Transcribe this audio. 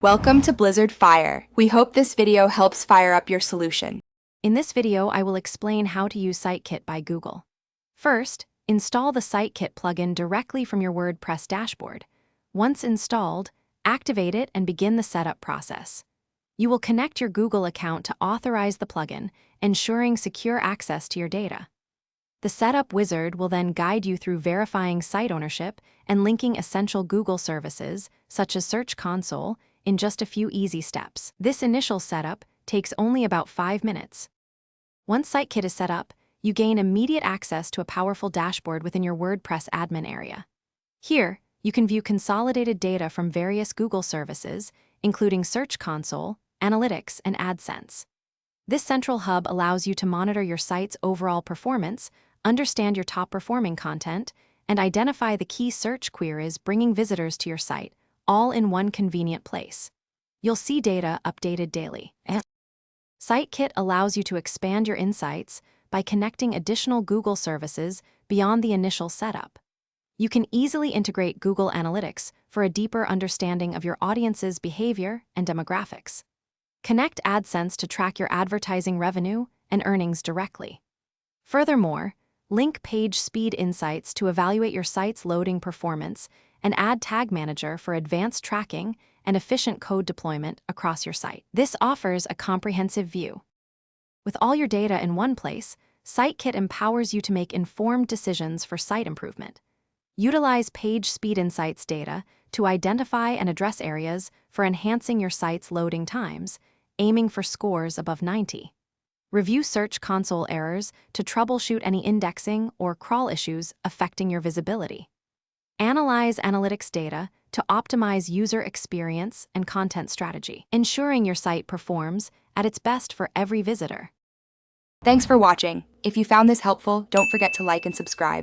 Welcome to Blizzard Fire. We hope this video helps fire up your solution. In this video, I will explain how to use SiteKit by Google. First, install the SiteKit plugin directly from your WordPress dashboard. Once installed, activate it and begin the setup process. You will connect your Google account to authorize the plugin, ensuring secure access to your data. The setup wizard will then guide you through verifying site ownership and linking essential Google services, such as Search Console, in just a few easy steps. This initial setup takes only about 5 minutes. Once SiteKit is set up, you gain immediate access to a powerful dashboard within your WordPress admin area. Here, you can view consolidated data from various Google services, including Search Console, Analytics, and AdSense. This central hub allows you to monitor your site's overall performance, understand your top-performing content, and identify the key search queries bringing visitors to your site, all in one convenient place. You'll see data updated daily. SiteKit allows you to expand your insights by connecting additional Google services beyond the initial setup. You can easily integrate Google Analytics for a deeper understanding of your audience's behavior and demographics. Connect AdSense to track your advertising revenue and earnings directly. Furthermore, link Page Speed Insights to evaluate your site's loading performance and add Tag Manager for advanced tracking and efficient code deployment across your site. This offers a comprehensive view. With all your data in one place, SiteKit empowers you to make informed decisions for site improvement. Utilize Page Speed Insights data to identify and address areas for enhancing your site's loading times, aiming for scores above 90. Review Search Console errors to troubleshoot any indexing or crawl issues affecting your visibility. Analyze analytics data to optimize user experience and content strategy, ensuring your site performs at its best for every visitor. Thanks for watching. If you found this helpful, don't forget to like and subscribe.